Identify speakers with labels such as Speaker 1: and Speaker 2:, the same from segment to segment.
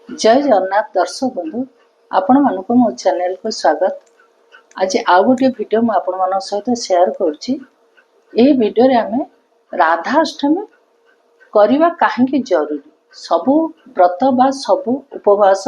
Speaker 1: जय जगन्नाथ दर्शक बंधु आपण मानक मो चैनल को स्वागत। आज आउ गोटे वीडियो मु आपण मान सहित शेयर करुछि। एही वीडियो रे आमे राधाष्टमी करिवा काहेकि जरूरी, सबु व्रत बा सबु उपवास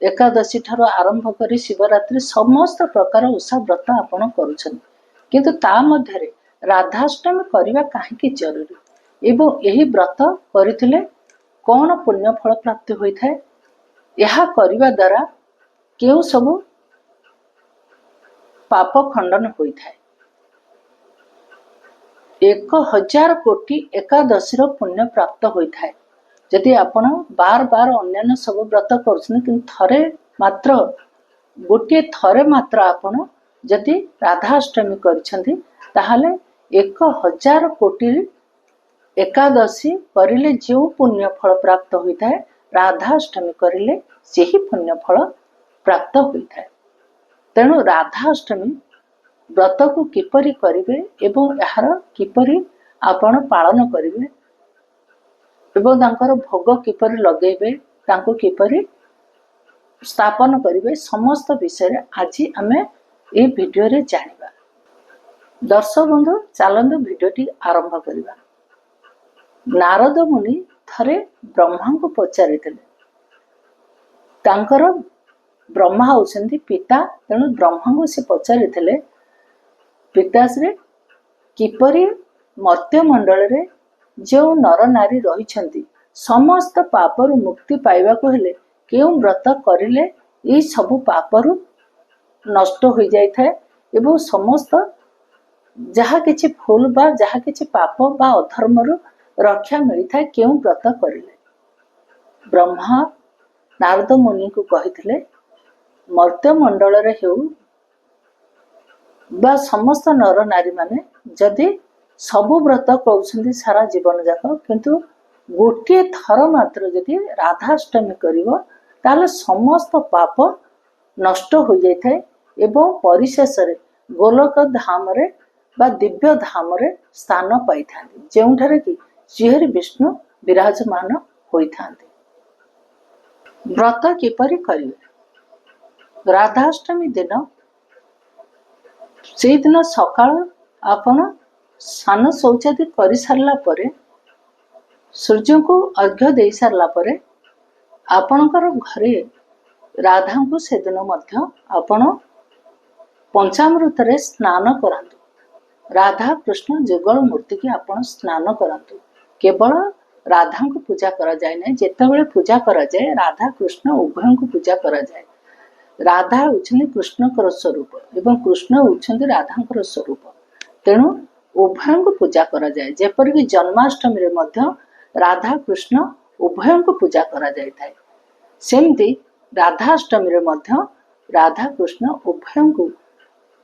Speaker 1: एकादशी ठारो आरंभ करी शिवरात्रि समस्त प्रकार उषा व्रत आपण करूछन, किंतु ता मध्य रे राधाष्टमी करिवा काहेकि जरूरी एवं एही व्रत करिथिले कौन पुण्य फल प्राप्त होता है, यह करने द्वारा क्यों सब पाप खंडन होता है। 1000 कोटी एकादशी पुण्य प्राप्त होता है। यदि आपण बार बार अन्य सब व्रत कर थरे मात्र गोटे थरे मात्र आपण यदि राधाष्टमी करछंती ताहले 1000 कोटी एकादशी करिले जो पुण्य फल प्राप्त होता है, राधाष्टमी करिले सेही पुण्य फल प्राप्त होता है। तेणु राधाष्टमी व्रत को किपरि करिवे एवं यार किपरि आपण पालन करिवे एवं तांकर भोग किपरि लगेबे, तांको किपरि स्थापन करिवे, समस्त विषय आज आमे ए वीडियो रे जानिबा। दर्शक बंधु चलंतु वीडियोटी आरंभ करिबा। नारद मुनि थरे ब्रह्मा को पचारि तांकर ब्रह्मा होउछन्ती पिता, तेणु ब्रह्मा को से पचारि पिताश्री किपरि मर्त्य मंडल रे जो नर नारी रहिछन्ती समस्त पापरु मुक्ति पाइबा को हेले केउ व्रत करिले ए सब पापरु नष्ट हो जाय थाए एवं समस्त जहा किछि फूल बा जहा किछि पाप बा अधर्मरु रक्षा मिलता है क्यों व्रत करिले। ब्रह्मा नारद मुनि को कहिथिले मर्त्य मंडल रे हेउ बा समस्त नर नारी माने जदि सबु व्रत करूछन्ती सारा जीवन जाक, किंतु गोटे थर मात्र जदि राधाष्टमी करिवो ताले समस्त पाप नष्ट हो जाय थाए एवं परिशेष रे गोलोक धाम रे बा दिव्य धाम रे स्थान पाई थांती, जेउठारे कि श्रीहरि विष्णु विराजमान होता। व्रत किपरि करिवे? राधाष्टमी दिन से दिन सकाळ आपण स्नान शौचादि कर सारला परे सूर्य को अर्घ्य दे सारला परे आपणकर घरे राधा को से दिन मध्य आपण पंचामृत रे स्नान करंतु। राधा कृष्ण जुगल मूर्ति की आपण स्नान करंतु। केवल राधा को पूजा करा जाए ना, जेतेबेले पूजा करा जाए राधा कृष्ण उभय को पूजा करा जाए। राधा होउछन्ती कृष्णकर स्वरूप एवं कृष्ण होउछन्ती राधाकर स्वरूप, तेणु उभय को पूजा करा जाए। जेपर कि जन्माष्टमी रे मध्य राधा कृष्ण उभय को पूजा करा जाय थाए, सेमती राधाष्टमी रे मध्य राधा कृष्ण उभय को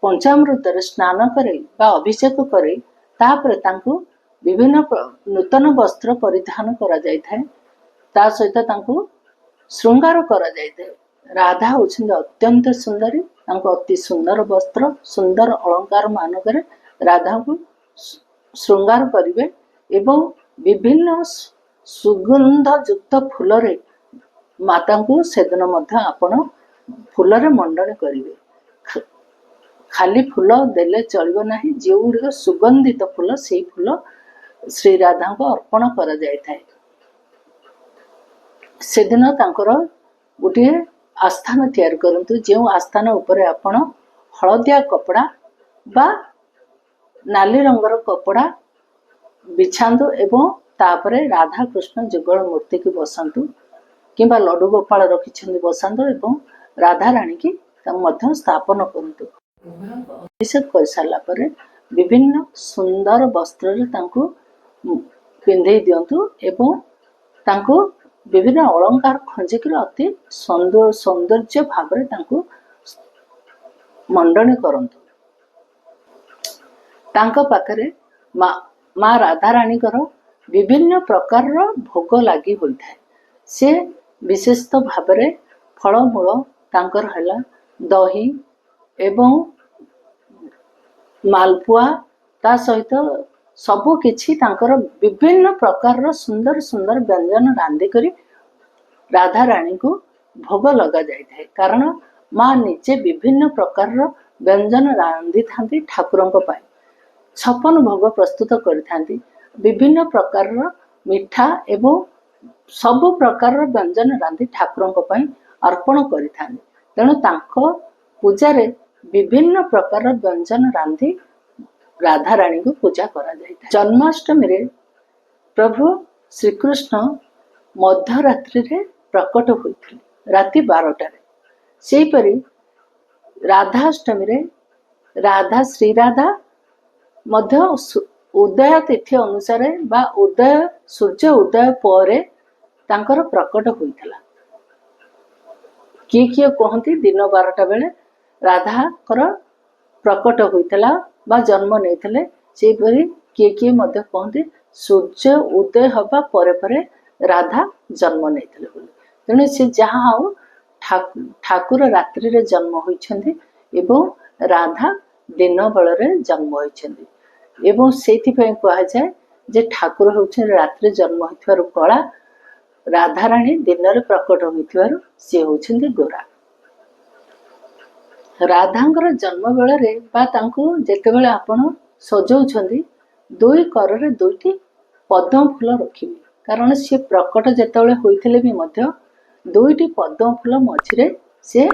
Speaker 1: पंचामृत रे स्नान करे बा अभिषेक करे, तापर तांको विभिन्न नूतन वस्त्र परिधान करा जाय थाए, ता सहित तांको श्रृंगार करा जाय थाए। राधा होउछन्ती अत्यंत सुंदरी, तांको अति सुंदर वस्त्र सुंदर अलंकार मानकरे राधा को श्रृंगार करिवे एवं विभिन्न सुगंध युक्त फूल रे माता को सेदिन मध्य आपण फूल रे मंडन करिवे। खाली फूल देले चलिबो नाही, जे गुडी सुगंधित फूल से फूल श्री राधा को अर्पण करा जाय थाए। से दिन तांकर गोटे आस्थान तैयार करंतु, जे आस्थान उपरे आपण हळदिया कपड़ा बा नाली रंगर कपड़ा बिछांतु एवं तापरे राधा कृष्ण जुगल मूर्ति की बसंतु, किंबा लड्डू गोपाल रखिछन्ती बसंतु एवं राधा रानी की मध्य स्थापन करंतु। अभिषेक कर सारला परे विभिन्न सुंदर वस्त्र रे तांको पिंधे दियंतु एवं तांको विभिन्न अलंकार खंजिकर अति सौंदर्य भाव तांको मंडन करंतु। तांको पाखरे माँ राधा रानी कर विभिन्न प्रकार भोग लगी होता है। से विशेषत भाव फलमूल तांकर हला दही एवं मालपुआ, ता सहित सबु किछि तांकर विभिन्न प्रकार सुंदर सुंदर व्यंजन रांधि करी राधाराणी को भोग लगा जाए कारण माँ निजे विभिन्न प्रकार व्यंजन रांधि था ठाकुर 56 भोग प्रस्तुत करि विभिन्न प्रकार मिठा एवं सबु प्रकार व्यंजन रांधि ठाकुर अर्पण करि तेणु पूजा रे विभिन्न प्रकार व्यंजन रांधि राधाराणी को पूजा करा जाए। जन्माष्टमी रे प्रभु श्रीकृष्ण मध्यरात्रि रे प्रकट होते राति 12टार से परी राधाष्टमी रे राधा श्री राधा मध्य उदय तिथि अनुसार बा उदय सूर्य उदय पर तांकर प्रकट होइथला। किए कहती दिन 12टा बेले राधा कर प्रकट होइथला बा जन्म नहीं से परी किए मध्य कहती सूर्य उदय हवा परे राधा जन्म नहीं तेणु से जहाँ हो ठाकुर रात्रि रे जन्म होइछन्ति एवं राधा दिन बेल जन्म होइछन्ति एवं सेथिपय कहा जाए जे ठाकुर होउछन रात्रि जन्म होइथवार कला राधाराणी दिन रे प्रकट होइथवार से होउछन्ति गोरा। राधांकर जन्म बेल रे बा तांको जेते बेले आपण सजौछन्ति दुई कर रे दुईटी पद्म फूल रखिबे कारण से प्रकट जेतेबेले होइथिले भी मध्य दुईटी पद्म फूल मझिरे से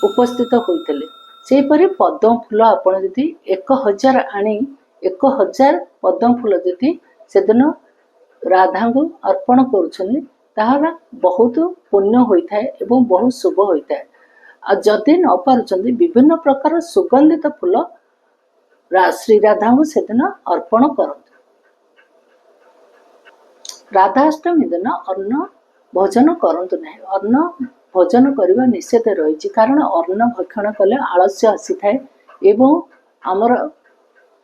Speaker 1: उपस्थित होइथिले सेपरि पद्म फूल आपण जदि 1000 आनी 1000 पद्म फूल जदि सेदिन राधा को अर्पण करुछन्ति ताहारा बहुत पुण्य होइथाय एवं बहुत शुभ होइथाय। आ जदि न पारुछन्ति विभिन्न प्रकार सुगंधित फूल श्री राधा को सेदिन अर्पण करत। राधाष्टमी दिन अन्न भोजन करंतु नहीं अन्न भोजन करने निषेध रही कारण अन्न भक्षण कले आलस्य आसी थाए एवं आमर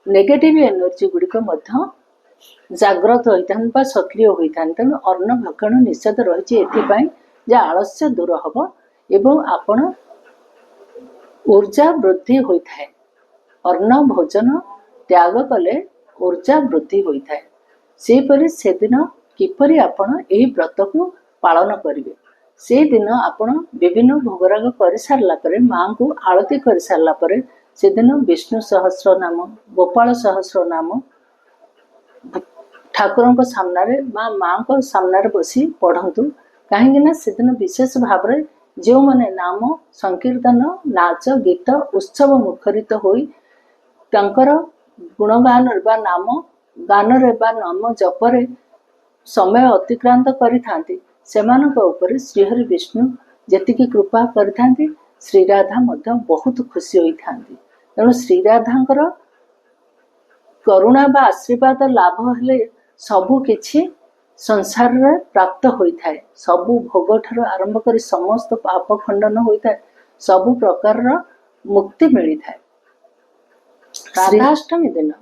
Speaker 1: नेगेटिव एनर्जी गुड़िक जाग्रत होता सक्रिय होता तेणु अन्न भक्षण निषेध रही जे आलस्य दूर हम एवं आपण ऊर्जा वृद्धि होता है। अन्न भोजन त्याग कले ऊर्जा वृद्धि होता है सेपरि से दिन किपरि आपण एही व्रत को पालन करिवे से दिन आपण विभिन्न भोगराग कर सारला परे मां को आरती कर सारला परे से दिन विष्णु सहस्र नाम गोपाल सहस्र नाम ठाकुर को सामने मां को सामने बसी पढ़ंतु कहीं से दिन विशेष भाव रे जो माने नाम संकीर्तन नाच गीत उत्सव मुखरित होई तांकर गुणगान बा नाम गान रे बा नाम जपरे समय अतिक्रांत करिथांती सेमानक ऊपर श्रीहरि विष्णु जेतिकी कृपा करिथांती श्री राधा मध्य बहुत खुशी होइथांती तेणु श्री राधांकर करुणा बा आशीर्वाद लाभ हेले सबु किछि संसार रे प्राप्त होइथाय सबु भोग ठार आरंभ करी समस्त पाप खंडन होइथाय सबु प्रकार मुक्ति मिलिथाय। राधाष्टमी दिन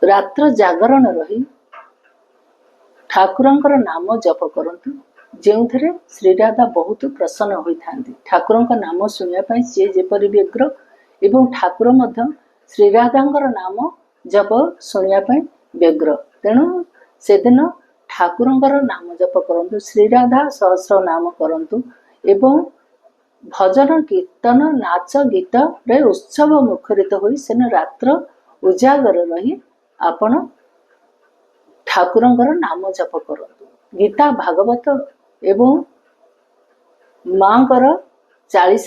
Speaker 1: रात्र जागरण रही ठाकुरंकर नाम जप करंतु जो श्री राधा बहुत प्रसन्न होइथांती ठाकुर नाम सुनिया सी जेपरि व्यग्र एवं ठाकुर मध्य श्री राधांकर नाम जप सुनिया व्यग्र तेणु से दिन ठाकुरंकर नाम जप करंतु श्री राधा सहस्र नाम करंतु एवं भजन कीर्तन नाच गीत रे उत्सव मुखरित होई सेन रात्र उजागर रही आपण ठाकुरंकर नाम जप करंतु गीता भागवत एवं मांकर 40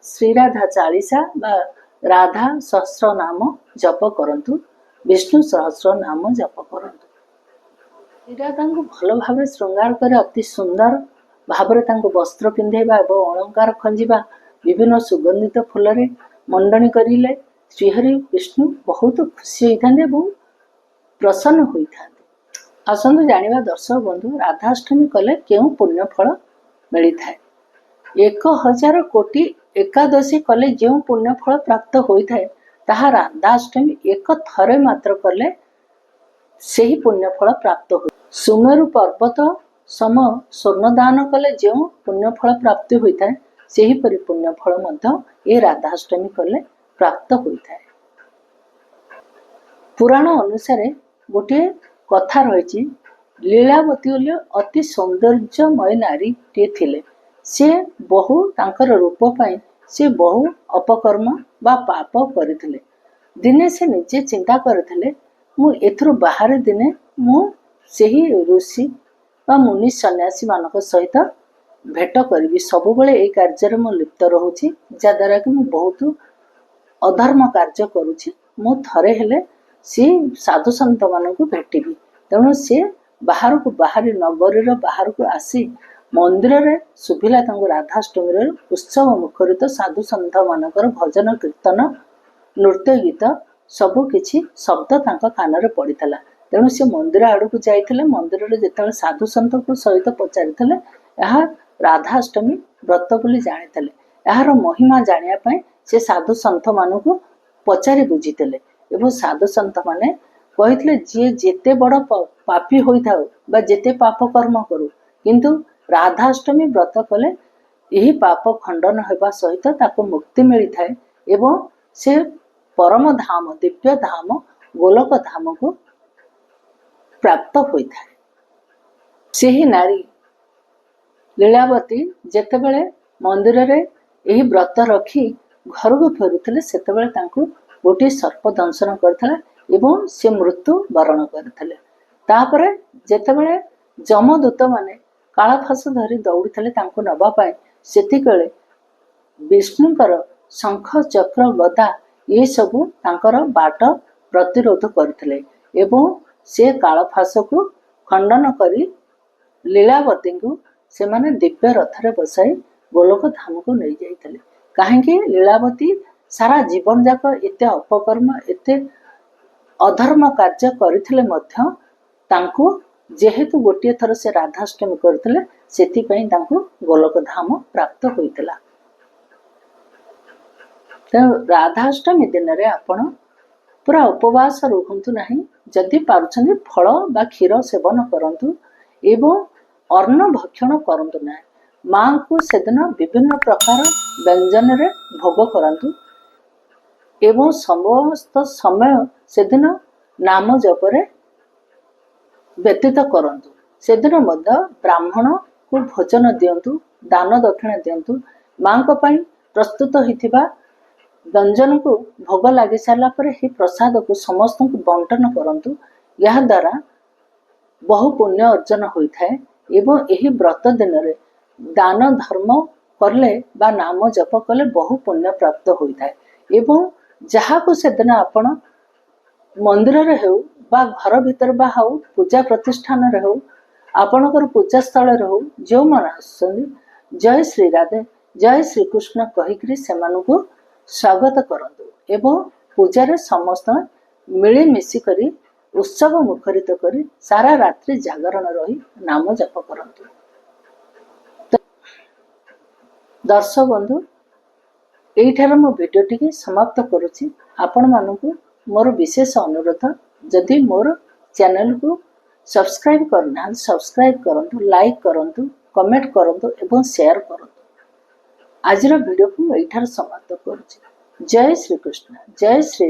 Speaker 1: श्री राधा 40 बा राधा सहस्र नाम जप करंतु विष्णु सहस्र नाम जप करंतु। श्री राधा को भल भाव श्रृंगार कर अति सुंदर भाव वस्त्र पिंधेबा एवं अलंकार खंजिबा विभिन्न सुगंधित फूल रे मंडनी करिले श्रीहरि विष्णु बहुत खुशी होइथांते एवं प्रसन्न होइथांते। आसंतु जानिबा दर्शक बंधु राधाष्टमी कले केउ पुण्य फल मिली थाए 1000 कोटी एकादशी कले जो पुण्य फल प्राप्त होता है ताहा राधाष्टमी एक थरे मात्र कले से ही पुण्य फल प्राप्त हो। सुमेरु पर्वत सम स्वर्णदान कले जो पुण्य फल प्राप्ति होता है से ही परि पुण्य फल मध्य ए राधाष्टमी कले प्राप्त होता है। पुराण अनुसार गोटे कथा रही लीलावती बोले अति सौंदर्यमय नारीटे थिले। से बहु तांकर रूप पाई से बहु अपकर्म बा पाप करथिले। दिने से निजे चिंता करथिले मु एथुरु बाहर दिने मु सेही ऋषि बा मुनि सन्यासी मानक सहित भेट करी सब बेले ए कार्य मु लिप्त रहूची जद्वारा कि मु बहुत अधर्म कार्य करुची। मु थरे हेले सी साधु संत मानक भेटिबी। तेणु सी बाहर को बाहरी नगरीर बाहर को आसी मंदिर रे सुभिला राधाष्टमी रे उत्सव मुखरित साधु संत मानकर भजन कीर्तन नृत्य गीत सबु किछि शब्द तांका कान रे पड़ितला। तेणु से मंदिर आड़क जाइथिले। मंदिर रे जेतेबेले साधु संत को सहित पचारिथिले एहा राधाष्टमी व्रत बोली जानिथिले। एहार महिमा जानिया पय से साधु संत मानकु पचारि बुझिथिले एवं साधु संत माने कहिथिले जे जेते बड़ पापी होइथाउ बा जेते पाप कर्म करू किंतु राधाष्टमी व्रत कले यही पाप खंडन होगा सहित ताको मुक्ति मिली थाए एवं से परम धाम दिव्य धाम गोलोक धाम को प्राप्त होई थाए। सेही नारी लीलावती जेतेबेले मंदिर रे यही व्रत रखी घर को फेरुथिले सेतेबेले तांको गोटे सर्प दंशन करथिला एवं से मृत्यु वरण करथिले। तापरे जेतेबेले जमदूत माने काळफास धरी दौड़िथिले तांको नबा पाए सेतिकले विष्णुकर शंख चक्र गदा ये सबु तांकर बाट प्रतिरोध करथिले एवं से काळफास को खंडन करी लीलावती को से माने दिव्य रथ रे बसाई गोलोक धाम को नहीं जाइथिले। काहेकि लीलावती सारा जीवन जाक एते अपकर्म एते अधर्म कार्य करथिले मध्य तांको जेहेतु गोटे थर से राधाष्टमी करथिले सेति पई तांको गोलोक धाम प्राप्त होइतला। तो राधाष्टमी दिन रे आपण पूरा उपवास रुहंतु नहीं। जदि पारुछन फल बा क्षीर सेवन करंतु एवं अन्न भक्षण करंतु ना। मां को सेदिन विभिन्न प्रकार व्यंजन रे भोग करंतु एवं समस्त समय सेदिन नाम जपरे व्यतीत करंतु। सेदिन मध्य ब्राह्मण को भोजन दियंतु दान दक्षिणा दियंतु। मां को पई प्रस्तुत होइथिबा व्यंजन को भोग लागि सारला परे ही प्रसाद को समस्त को बंटन करंतु। यह द्वारा बहु पुण्य अर्जन होई थाए एवं एही व्रत दिन रे दान धर्म करले बा नाम जप कले बहु पुण्य प्राप्त होई थाए एवं जहा को सेदिन आपण मंदिर रे हेउ बा घर भीतर बा हाउ पूजा प्रतिष्ठान रे हो आपणकर पूजा स्थल रे हो जो मन आसुनी जय श्री राधे जय श्री कृष्ण कहिकरी सेमानको स्वागत करंतु एवं पूजा रे समस्त मिली मिसी करी उत्सव मुखरित करी सारा रात्रि जागरण रही नाम जप करंतु। तो दर्शक बंधु एठार मो वीडियो टिके समाप्त करुछि। आपण मानकु मोर विशेष अनुरोध जदि मोर चैनल को सब्सक्राइब करना सब्सक्राइब करंतु लाइक करंतु कमेंट करंतु एवं शेयर करंतु। आजर वीडियो को एठार समाप्त करुछि। जय श्री कृष्ण जय श्री